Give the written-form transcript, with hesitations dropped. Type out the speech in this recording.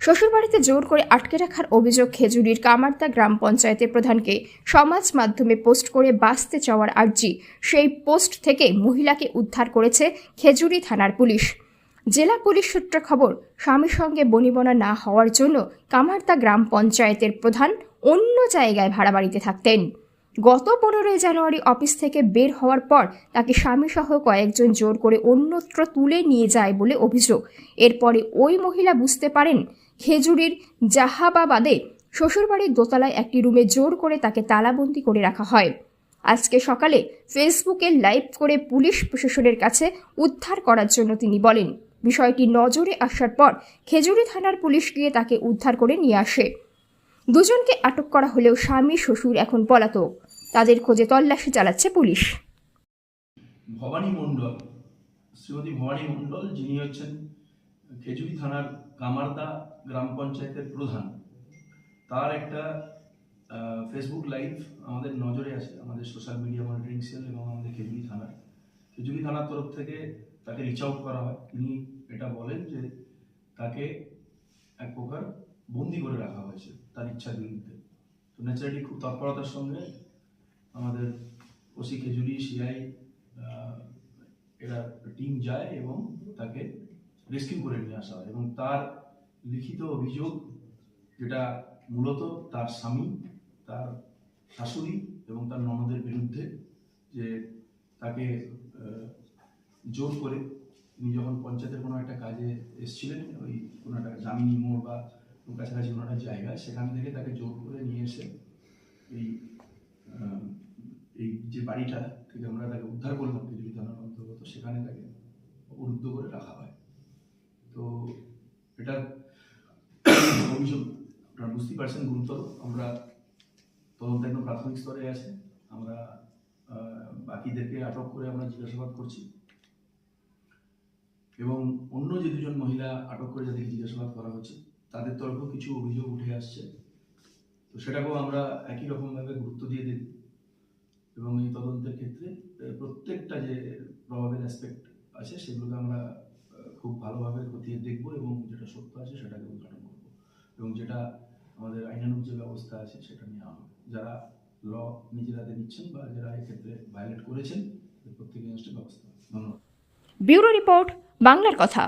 শ্বশুরবাড়িতে জোর করে আটকে রাখার অভিযোগ খেজুরির কামারদা গ্রাম পঞ্চায়েতের প্রধানকে সমাজ মাধ্যমে পোস্ট করে বাঁচতে চাওয়ার আর্জি। সেই পোস্ট থেকে মহিলাকে উদ্ধার করেছে খেজুরি থানার পুলিশ। জেলা পুলিশ সূত্রে খবর, স্বামীর সঙ্গে বনিবনা না হওয়ার জন্য কামারদা গ্রাম পঞ্চায়েতের প্রধান অন্য জায়গায় ভাড়া বাড়িতে থাকতেন। গত 15 জানুয়ারি অফিস থেকে বের হওয়ার পর তাকে স্বামীসহ কয়েকজন জোর করে অন্যত্র তুলে নিয়ে যায় বলে অভিযোগ। এরপরে ওই মহিলা বুঝতে পারেন খেজুরির জাহাবাবাদে শ্বশুরবাড়ির দোতলায় একটি রুমে জোর করে তাকে তালাবন্দি করে রাখা হয়। আজকে সকালে ফেসবুকে লাইভ করে পুলিশ প্রশাসনের কাছে উদ্ধার করার জন্য তিনি বলেন। বিষয়টি নজরে আসার পর খেজুরি থানার পুলিশ গিয়ে তাকে উদ্ধার করে নিয়ে আসে। দুজনকে আটক করা হলেও স্বামী শ্বশুর এখন পলাতক। তাদের খোঁজে তল্লাশি চালাচ্ছে পুলিশ। ভবানী মণ্ডল, শ্রীমতী ভবানী মণ্ডল, যিনি হচ্ছেন খেজুরি থানার কামারদা গ্রাম পঞ্চায়েতের প্রধান, তার একটা ফেসবুক লাইভ আমাদের নজরে আছে, আমাদের সোশ্যাল মিডিয়া মনিটরিং সেল এবং আমাদের খেজুরি থানার তরফ থেকে তাকে রিচ আউট করা হয়। তিনি এটা বলেন যে তাকে এক প্রকার বন্দি করে রাখা হয়েছে তার ইচ্ছার বিরুদ্ধে। তো ন্যাচারালি খুব তৎপরতার সঙ্গে আমাদের ওসি খেজুরি, সিআই এরা টিম যায় এবং তাকে রেস্কিউ করে নিয়ে আসা হয়। এবং তার লিখিত অভিযোগ, যেটা মূলত তার স্বামী, তার শাশুড়ি এবং তার ননদের বিরুদ্ধে, যে তাকে জোর করে তিনি যখন পঞ্চায়েতের কোনো একটা কাজে এসেছিলেন, ওই কোনো একটা জামিনী মোড় বা কাছাকাছি কোনো একটা জায়গায়, সেখান থেকে তাকে জোর করে নিয়ে এসে এই যে বাড়িটা থেকে আমরা তাকে উদ্ধার করলাম খেজুরি থানার অন্তর্গত, সেখানে তাকে অবরুদ্ধ করে রাখা হয়। তো এটা অভিযোগ আপনারা বুঝতেই পারছেন গুরুতর। আমরা তদন্ত একদম প্রাথমিক স্তরে আছে। আমরা বাকিদেরকে আটক করে আমরা জিজ্ঞাসাবাদ করছি এবং অন্য যে দুজন মহিলা আটক করে যাদেরকে জিজ্ঞাসাবাদ করা হচ্ছে তাদের তরফেও কিছু অভিযোগ উঠে আসছে। তো সেটাকেও আমরা একই রকমভাবে গুরুত্ব দিয়ে দিই এবং এই তদন্তের ক্ষেত্রে প্রত্যেকটা যে প্রবাবেল অ্যাসপেক্ট আছে সেগুলোকে আমরা খুব ভালোভাবে খতিয়ে দেখব এবং যেটা সত্য আছে সেটাকে উদ্ঘাটন করব এবং যেটা আমাদের আইনানুগ যে ব্যবস্থা আছে সেটা নেওয়া হবে। যারা ল নিজের হাতে নিচ্ছেন বা যারা এক্ষেত্রে ভায়োলেট করেছেন প্রত্যেকের ব্যবস্থা। ধন্যবাদ। ব্যুরো রিপোর্ট, বাংলার কথা।